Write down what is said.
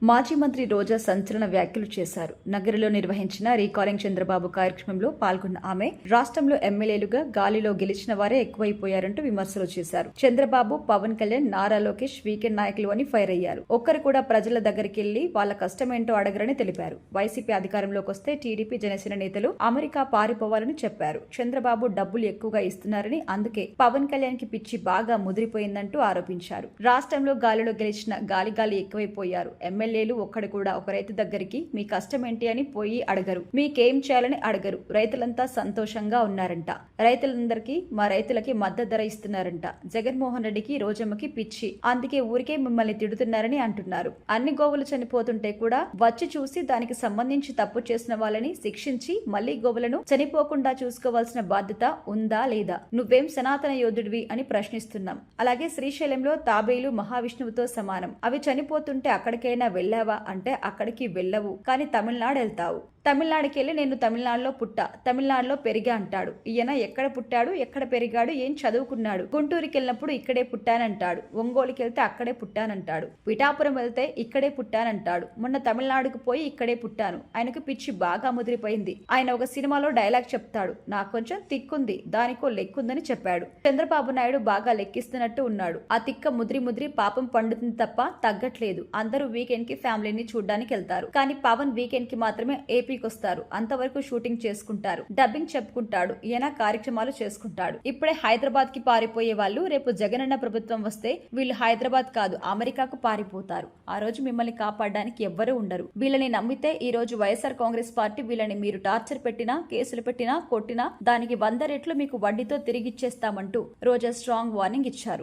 మాజీ మంత్రి రోజా సంచలన వ్యాఖ్యలు చేశారు. నగరిలో నిర్వహించిన రీకాలింగ్ చంద్రబాబు కార్యక్రమంలో పాల్గొన్న ఆమె రాష్ట్రంలో ఎమ్మెల్యేలుగా గాలిలో గెలిచిన వారే ఎక్కువైపోయారంటూ విమర్శలు చేశారు. చంద్రబాబు, పవన్ కళ్యాణ్, నారా లోకేష్ వీకెండ్ నాయకులు అని ఫైర్ అయ్యారు. ఒక్కరు కూడా ప్రజల దగ్గరికి వెళ్లి వాళ్ళ కష్టమేంటో అడగరని తెలిపారు. వైసీపీ అధికారంలోకి వస్తే టీడీపీ, జనసేన నేతలు అమెరికా పారిపోవాలని చెప్పారు. చంద్రబాబు డబ్బులు ఎక్కువగా ఇస్తున్నారని, అందుకే పవన్ కళ్యాణ్ కి పిచ్చి బాగా ముదిరిపోయిందంటూ ఆరోపించారు. రాష్ట్రంలో గాలిలో గెలిచిన గాలి ఎక్కువైపోయారు. ఎమ్మెల్యేలు ఒక్కడు కూడా ఒక రైతు దగ్గరికి మీ కష్టం ఏంటి అని పోయి అడగరు, మీకేం చేయాలని అడగరు. రైతులంతా సంతోషంగా ఉన్నారంట. రైతులందరికీ మా రైతులకి మద్దతు ధర ఇస్తున్నారంట. జగన్మోహన్ రెడ్డికి, రోజమ్మకి పిచ్చి, అందుకే ఊరికే మిమ్మల్ని తిడుతున్నారని అంటున్నారు. అన్ని గోవులు చనిపోతుంటే కూడా వచ్చి చూసి దానికి సంబంధించి తప్పు చేసిన వాళ్ళని శిక్షించి మళ్లీ గోవులను చనిపోకుండా చూసుకోవాల్సిన బాధ్యత ఉందా లేదా? నువ్వేం సనాతన యోధుడివి అని ప్రశ్నిస్తున్నాం. అలాగే శ్రీశైలంలో తాబేలు మహావిష్ణువుతో సమానం. అవి చనిపోతుంటే అక్కడికైనా వెళ్ళావా అంటే అక్కడికి వెళ్ళవు, కానీ తమిళనాడు వెళ్తావు. తమిళనాడుకి వెళ్ళి నేను తమిళనాడులో పుట్టా, తమిళనాడులో పెరిగా అంటాడు. ఈయన ఎక్కడ పుట్టాడు, ఎక్కడ పెరిగాడు, ఏం చదువుకున్నాడు? గుంటూరుకి వెళ్ళినప్పుడు ఇక్కడే పుట్టానంటాడు. ఒంగోలుకి వెళ్తే అక్కడే పుట్టానంటాడు. పిఠాపురం వెళ్తే ఇక్కడే పుట్టానంటాడు. మొన్న తమిళనాడుకు పోయి ఇక్కడే పుట్టాను. ఆయనకు పిచ్చి బాగా ముదిరిపోయింది. ఆయన ఒక సినిమాలో డైలాగ్ చెప్తాడు, నాకు కొంచెం తిక్కుంది, దానికో లెక్కుందని చెప్పాడు. చంద్రబాబు నాయుడు బాగా లెక్కిస్తున్నట్టు ఉన్నాడు. ఆ తిక్క ముదిరి పాపం పండుతుంది తప్ప తగ్గట్లేదు. అందరూ వీకెండ్ కి ఫ్యామిలీని చూడ్డానికి వెళ్తారు, కానీ పవన్ వీకెండ్ కి మాత్రమే ఏపీకి వస్తారు. అంతవరకు షూటింగ్ చేసుకుంటారు, డబ్బింగ్ చెప్పుకుంటాడు, ఈయన కార్యక్రమాలు చేసుకుంటాడు. ఇప్పుడే హైదరాబాద్ కి పారిపోయే వాళ్ళు రేపు జగనన్న ప్రభుత్వం వస్తే వీళ్ళు హైదరాబాద్ కాదు అమెరికాకు పారిపోతారు. ఆ రోజు మిమ్మల్ని కాపాడడానికి ఎవ్వరూ ఉండరు. వీళ్ళని నమ్మితే ఈ రోజు వైఎస్ఆర్ కాంగ్రెస్ పార్టీ వీళ్ళని మీరు టార్చర్ పెట్టినా, కేసులు పెట్టినా, కొట్టినా దానికి 100 రెట్లు మీకు వడ్డీతో తిరిగిచ్చేస్తామంటూ రోజా స్ట్రాంగ్ వార్నింగ్ ఇచ్చారు.